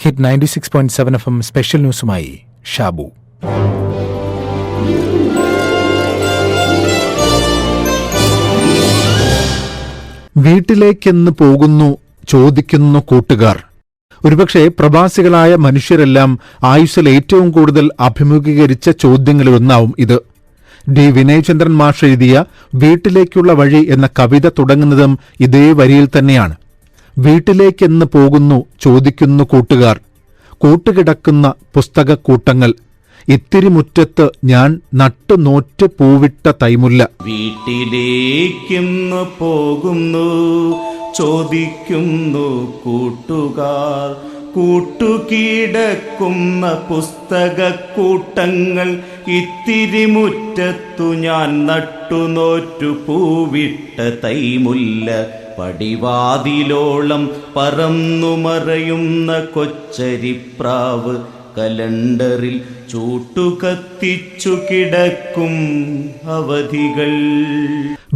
Hit 96.7 FM special ന്യൂസുമായി ഷാബു. വീട്ടിലേക്കെന്ന് പോകുന്നു ചോദിക്കുന്നു കൂട്ടുകാർ. ഒരുപക്ഷെ പ്രവാസികളായ മനുഷ്യരെല്ലാം ആയുസ്സിൽ ഏറ്റവും കൂടുതൽ അഭിമുഖീകരിച്ച ചോദ്യങ്ങളിലൊന്നാവും ഇത്. ഡി വിനയചന്ദ്രൻ മാഷ് എഴുതിയ വീട്ടിലേക്കുള്ള വഴി എന്ന കവിത തുടങ്ങുന്നതും ഇതേ വരിയിൽ തന്നെയാണ്. വീട്ടിലേക്കെന്ന് പോകുന്നു ചോദിക്കുന്നു കൂട്ടുകാർ, കൂട്ടുകിടക്കുന്ന പുസ്തകക്കൂട്ടങ്ങൾ, ഇത്തിരി മുറ്റത്ത് ഞാൻ നട്ടുനോറ്റ് പൂവിട്ട തൈമുല്ല. വീട്ടിലേക്കെന്ന് പോകുന്നു ചോദിക്കുന്നു കൂട്ടുകാർ, കൂട്ടുകിടക്കുന്ന പുസ്തകക്കൂട്ടങ്ങൾ, ഇത്തിരി മുറ്റത്തു ഞാൻ നട്ടുനോറ്റു പൂവിട്ട തൈമുല്ല. പടിവാതിലോളം പറന്നു മറയുന്ന കൊച്ചരിപ്രാവ്, കലണ്ടറിൽ ചൂട്ടുകത്തിച്ചു കിടക്കും അവധികൾ.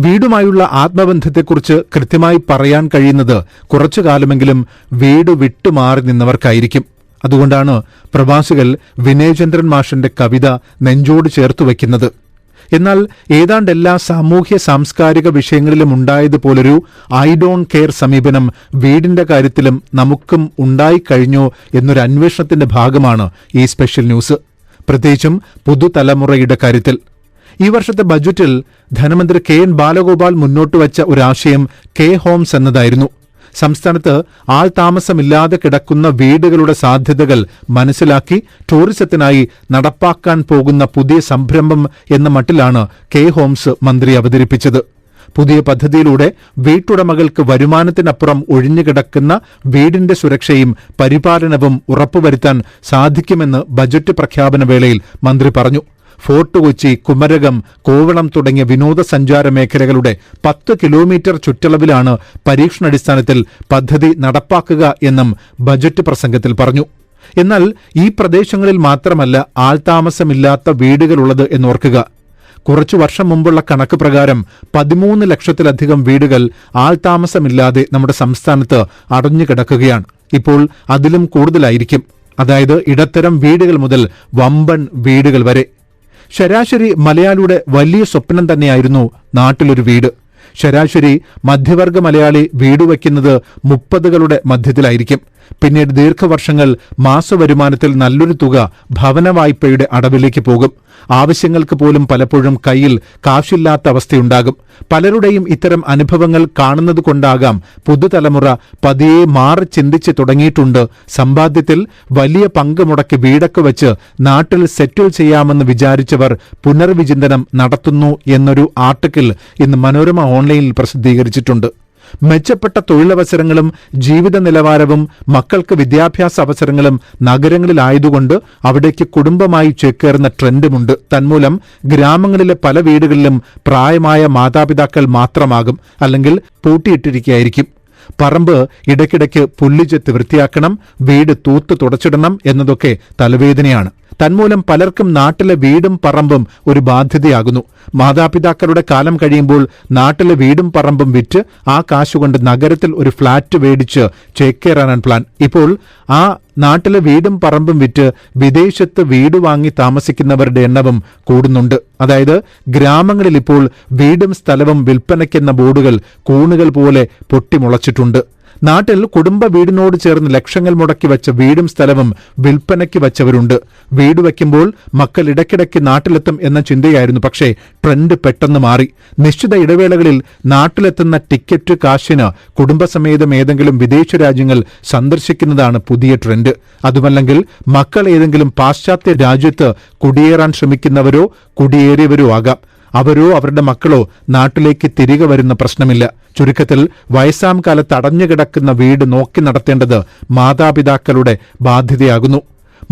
വീടുമായുള്ള ആത്മബന്ധത്തെക്കുറിച്ച് കൃത്യമായി പറയാൻ കഴിയുന്നത് കുറച്ചുകാലമെങ്കിലും വീട് വിട്ടുമാറി നിന്നവർക്കായിരിക്കും. അതുകൊണ്ടാണ് പ്രവാസികൾ വിനയചന്ദ്രൻ മാഷിന്റെ കവിത നെഞ്ചോട് ചേർത്തു വയ്ക്കുന്നത്. എന്നാൽ ഏതാണ്ട് എല്ലാ സാമൂഹ്യ സാംസ്കാരിക വിഷയങ്ങളിലും ഉണ്ടായതുപോലൊരു ഐ ഡോണ്ട് കെയർ സമീപനം വീടിന്റെ കാര്യത്തിലും നമുക്കും ഉണ്ടായിക്കഴിഞ്ഞോ എന്നൊരു അന്വേഷണത്തിന്റെ ഭാഗമാണ് ഈ സ്പെഷ്യൽ ന്യൂസ്. പ്രത്യേകിച്ചും പുതുതലമുറയുടെ കാര്യത്തിൽ ഈ വർഷത്തെ ബജറ്റിൽ ധനമന്ത്രി കെ എൻ ബാലഗോപാൽ മുന്നോട്ടുവച്ച ഒരാശയം കെ ഹോംസ് എന്നതായിരുന്നു. സംസ്ഥാനത്ത് ആൾതാമസമില്ലാതെ കിടക്കുന്ന വീടുകളുടെ സാധ്യതകൾ മനസ്സിലാക്കി ടൂറിസത്തിനായി നടപ്പാക്കാൻ പോകുന്ന പുതിയ സംരംഭം എന്ന മട്ടിലാണ് കെ ഹോംസ് മന്ത്രി അവതരിപ്പിച്ചത്. പുതിയ പദ്ധതിയിലൂടെ വീട്ടുടമകൾക്ക് വരുമാനത്തിനപ്പുറം ഒഴിഞ്ഞുകിടക്കുന്ന വീടിന്റെ സുരക്ഷയും പരിപാലനവും ഉറപ്പുവരുത്താൻ സാധിക്കുമെന്ന് ബജറ്റ് പ്രഖ്യാപന വേളയിൽ മന്ത്രി പറഞ്ഞു. ഫോർട്ട് കൊച്ചി, കുമരകം, കോവളം തുടങ്ങിയ വിനോദസഞ്ചാര മേഖലകളുടെ 10 കിലോമീറ്റർ ചുറ്റളവിലാണ് പരീക്ഷണാടിസ്ഥാനത്തിൽ പദ്ധതി നടപ്പാക്കുക എന്നും ബജറ്റ് പ്രസംഗത്തിൽ പറഞ്ഞു. എന്നാൽ ഈ പ്രദേശങ്ങളിൽ മാത്രമല്ല ആൾതാമസമില്ലാത്ത വീടുകളുള്ളത് എന്നോർക്കുക. കുറച്ചു വർഷം മുമ്പുള്ള കണക്ക് പ്രകാരം 13 ലക്ഷത്തിലധികം വീടുകൾ ആൾതാമസമില്ലാതെ നമ്മുടെ സംസ്ഥാനത്ത് അടഞ്ഞുകിടക്കുകയാണ്. ഇപ്പോൾ അതിലും കൂടുതലായിരിക്കും. അതായത് ഇടത്തരം വീടുകൾ മുതൽ വമ്പൻ വീടുകൾ വരെ. ശരാശരി മലയാളിയുടെ വലിയ സ്വപ്നം തന്നെയായിരുന്നു നാട്ടിലൊരു വീട്. ശരാശരി മധ്യവർഗ മലയാളി വീട് വയ്ക്കുന്നത് 30കളുടെ മധ്യത്തിലായിരിക്കും. പിന്നീട് ദീർഘവർഷങ്ങൾ മാസവരുമാനത്തിൽ നല്ലൊരു തുക ഭവന വായ്പയുടെ അടവിലേക്ക് പോകും. ആവശ്യങ്ങൾക്ക് പോലും പലപ്പോഴും കയ്യിൽ കാശില്ലാത്ത അവസ്ഥയുണ്ടാകും. പലരുടെയും ഇത്തരം അനുഭവങ്ങൾ കാണുന്നതുകൊണ്ടാകാം പുതുതലമുറ പതിയെ മാറി ചിന്തിച്ച് തുടങ്ങിയിട്ടുണ്ട്. സമ്പാദ്യത്തിൽ വലിയ പങ്ക് മുടക്കി വീടൊക്കെ വെച്ച് നാട്ടിൽ സെറ്റിൽ ചെയ്യാമെന്ന് വിചാരിച്ചവർ പുനർവിചിന്തനം നടത്തുന്നു എന്നൊരു ആർട്ടിക്കിൾ ഇന്ന് മനോരമ ഓൺലൈനിൽ പ്രസിദ്ധീകരിച്ചിട്ടുണ്ട്. മെച്ചപ്പെട്ട തൊഴിലവസരങ്ങളും ജീവിത നിലവാരവും മക്കൾക്ക് വിദ്യാഭ്യാസ അവസരങ്ങളും നഗരങ്ങളിലായതുകൊണ്ട് അവിടേക്ക് കുടുംബമായി ചേക്കേറുന്ന ട്രെൻഡുമുണ്ട്. തന്മൂലം ഗ്രാമങ്ങളിലെ പല വീടുകളിലും പ്രായമായ മാതാപിതാക്കൾ മാത്രമാകും, അല്ലെങ്കിൽ പൂട്ടിയിട്ടിരിക്കുകയായിരിക്കും. പറമ്പ് ഇടയ്ക്കിടയ്ക്ക് പുല്ലുചെത്ത് വൃത്തിയാക്കണം, വീട് തൂത്ത് തുടച്ചിടണം എന്നതൊക്കെ തലവേദനയാണ്. തന്മൂലം പലർക്കും നാട്ടിലെ വീടും പറമ്പും ഒരു ബാധ്യതയാകുന്നു. മാതാപിതാക്കളുടെ കാലം കഴിയുമ്പോൾ നാട്ടിലെ വീടും പറമ്പും വിറ്റ് ആ കാശുകൊണ്ട് നഗരത്തിൽ ഒരു ഫ്ളാറ്റ് മേടിച്ച് ചേക്കേറാനാണ് പ്ലാൻ. ഇപ്പോൾ ആ നാട്ടിലെ വീടും പറമ്പും വിറ്റ് വിദേശത്ത് വീട് വാങ്ങി താമസിക്കുന്നവരുടെ എണ്ണവും കൂടുന്നുണ്ട്. അതായത് ഗ്രാമങ്ങളിൽ ഇപ്പോൾ വീടും സ്ഥലവും വിൽപ്പനയ്ക്കെന്ന ബോർഡുകൾ കൂണുകൾ പോലെ പൊട്ടിമുളച്ചിട്ടുണ്ട്. നാട്ടിൽ കുടുംബ വീടിനോട് ചേർന്ന് ലക്ഷങ്ങൾ മുടക്കി വച്ച വീടും സ്ഥലവും വിൽപ്പനയ്ക്ക് വച്ചവരുണ്ട്. വീട് വയ്ക്കുമ്പോൾ മക്കൾ ഇടയ്ക്കിടയ്ക്ക് നാട്ടിലെത്തും എന്ന ചിന്തയായിരുന്നു. പക്ഷേ ട്രെൻഡ് പെട്ടെന്ന് മാറി. നിശ്ചിത ഇടവേളകളിൽ നാട്ടിലെത്തുന്ന ടിക്കറ്റ് കാശിന് കുടുംബസമേതം ഏതെങ്കിലും വിദേശ രാജ്യങ്ങൾ സന്ദർശിക്കുന്നതാണ് പുതിയ ട്രെൻഡ്. അതുമല്ലെങ്കിൽ മക്കൾ ഏതെങ്കിലും പാശ്ചാത്യ രാജ്യത്ത് കുടിയേറാൻ ശ്രമിക്കുന്നവരോ കുടിയേറിയവരോ ആകാം. അവരോ അവരുടെ മക്കളോ നാട്ടിലേക്ക് തിരികെ വരുന്ന പ്രശ്നമില്ല. ചുരുക്കത്തിൽ വയസ്സാം കാലത്ത് അടഞ്ഞുകിടക്കുന്ന വീട് നോക്കി നടത്തേണ്ടത് മാതാപിതാക്കളുടെ ബാധ്യതയാകുന്നു.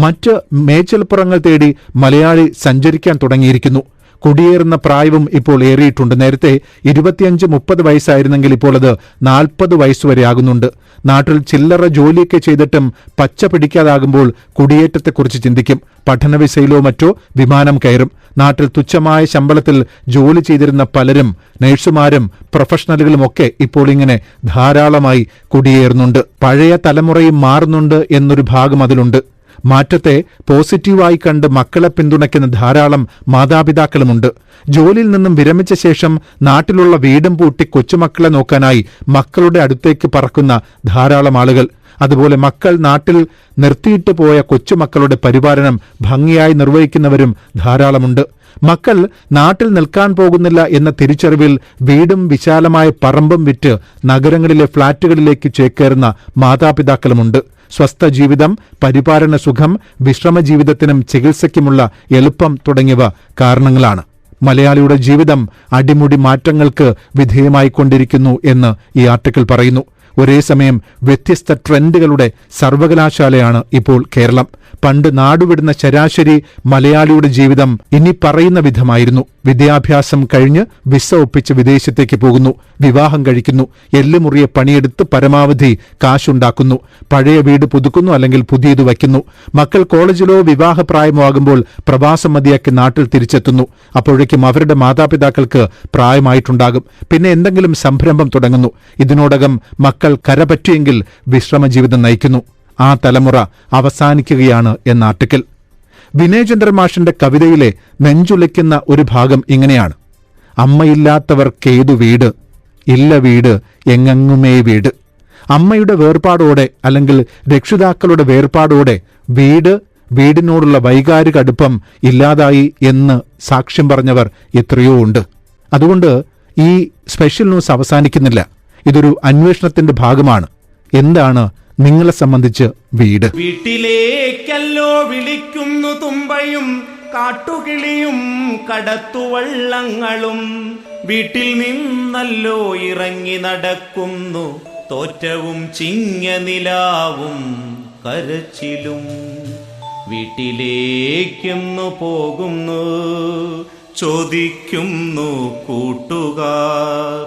മറ്റ് മേച്ചൽപ്പുറങ്ങൾ തേടി മലയാളി സഞ്ചരിക്കാൻ തുടങ്ങിയിരിക്കുന്നു. കുടിയേറുന്ന പ്രായവും ഇപ്പോൾ ഏറിയിട്ടുണ്ട്. നേരത്തെ 25-30 വയസ്സായിരുന്നെങ്കിൽ ഇപ്പോൾ അത് 40 വയസ്സുവരെ ആകുന്നുണ്ട്. നാട്ടിൽ ചില്ലറ ജോലിയൊക്കെ ചെയ്തിട്ടും പച്ച പിടിക്കാതാകുമ്പോൾ കുടിയേറ്റത്തെക്കുറിച്ച് ചിന്തിക്കും. പഠന വിസയിലോ മറ്റോ വിമാനം കയറും. നാട്ടിൽ തുച്ഛമായ ശമ്പളത്തിൽ ജോലി ചെയ്തിരുന്ന പലരും, നഴ്സുമാരും പ്രൊഫഷണലുകളുമൊക്കെ ഇപ്പോൾ ഇങ്ങനെ ധാരാളമായി കുടിയേറുന്നുണ്ട്. പഴയ തലമുറയും മാറുന്നുണ്ട് എന്നൊരു ഭാഗം അതിലുണ്ട്. മാറ്റത്തെ പോസിറ്റീവായി കണ്ട് മക്കളെ പിന്തുണയ്ക്കുന്ന ധാരാളം മാതാപിതാക്കളുമുണ്ട്. ജോലിയിൽ നിന്നും വിരമിച്ച ശേഷം നാട്ടിലുള്ള വീടും പൂട്ടി കൊച്ചുമക്കളെ നോക്കാനായി മക്കളുടെ അടുത്തേക്ക് പറക്കുന്ന ധാരാളം ആളുകൾ. അതുപോലെ മക്കൾ നാട്ടിൽ നിർത്തിയിട്ട് പോയ കൊച്ചുമക്കളുടെ പരിപാലനം ഭംഗിയായി നിർവഹിക്കുന്നവരും ധാരാളമുണ്ട്. മക്കൾ നാട്ടിൽ നിൽക്കാൻ പോകുന്നില്ല എന്ന തിരിച്ചറിവിൽ വീടും വിശാലമായ പറമ്പും വിറ്റ് നഗരങ്ങളിലെ ഫ്ളാറ്റുകളിലേക്ക് ചേക്കേറുന്ന മാതാപിതാക്കളുമുണ്ട്. സ്വസ്ഥ ജീവിതം, പരിപാലന സുഖം, വിശ്രമ ജീവിതത്തിനും ചികിത്സയ്ക്കുമുള്ള എളുപ്പം തുടങ്ങിയവ കാരണങ്ങളാണ്. മലയാളിയുടെ ജീവിതം അടിമുടി മാറ്റങ്ങൾക്ക് വിധേയമായിക്കൊണ്ടിരിക്കുന്നു എന്ന് ഈ ആർട്ടിക്കിൾ പറയുന്നു. ഒരേ സമയം വ്യത്യസ്ത ട്രെൻഡുകളുടെ സർവകലാശാലയാണ് ഇപ്പോൾ കേരളം. പണ്ട് നാടുവിടുന്ന ശരാശരി മലയാളിയുടെ ജീവിതം ഇനി പറയുന്ന വിധമായിരുന്നു. വിദ്യാഭ്യാസം കഴിഞ്ഞ് വിസ ഒപ്പിച്ച് വിദേശത്തേക്ക് പോകുന്നു, വിവാഹം കഴിക്കുന്നു, എല്ലുമുറിയെ പണിയെടുത്ത് പരമാവധി കാശുണ്ടാക്കുന്നു, പഴയ വീട് പുതുക്കുന്നു അല്ലെങ്കിൽ പുതിയത് വയ്ക്കുന്നു. മക്കൾ കോളേജിലോ വിവാഹപ്രായമോ ആകുമ്പോൾ പ്രവാസം മതിയാക്കി നാട്ടിൽ തിരിച്ചെത്തുന്നു. അപ്പോഴേക്കും അവരുടെ മാതാപിതാക്കൾക്ക് പ്രായമായിട്ടുണ്ടാകും. പിന്നെ എന്തെങ്കിലും സംരംഭം തുടങ്ങുന്നു. ഇതിനോടകം മക്കൾ കരപറ്റിയെങ്കിൽ വിശ്രമജീവിതം നയിക്കുന്നു. ആ തലമുറ അവസാനിക്കുകയാണ് എന്ന ആർട്ടിക്കിൾ. വിനയചന്ദ്രൻ മാഷിന്റെ കവിതയിലെ നെഞ്ചുലയ്ക്കുന്ന ഒരു ഭാഗം ഇങ്ങനെയാണ്: അമ്മയില്ലാത്തവർക്കേതു വീട്, ഇല്ല വീട് എങ്ങെങ്ങുമേ വീട്. അമ്മയുടെ വേർപാടോടെ അല്ലെങ്കിൽ രക്ഷിതാക്കളുടെ വേർപാടോടെ വീടിനോടുള്ള വൈകാരിക അടുപ്പം ഇല്ലാതായി എന്ന് സാക്ഷ്യം പറഞ്ഞവർ എത്രയോ ഉണ്ട്. അതുകൊണ്ട് ഈ സ്പെഷ്യൽ ന്യൂസ് അവസാനിക്കുന്നില്ല. ഇതൊരു അന്വേഷണത്തിന്റെ ഭാഗമാണ്. എന്താണ് നിങ്ങളെ സംബന്ധിച്ച് വീട്? വീട്ടിലേക്കല്ലോ വിളിക്കുന്നു തുമ്പയും കാട്ടുകിളിയും കടത്തുവള്ളങ്ങളും. വീട്ടിൽ നിന്നല്ലോ ഇറങ്ങി നടക്കുന്നു തോറ്റവും ചിങ്ങനിലാവും കരച്ചിലും. വീട്ടിലേക്കെന്നു പോകുന്നു ചോദിക്കുന്നു കൂട്ടുകാർ.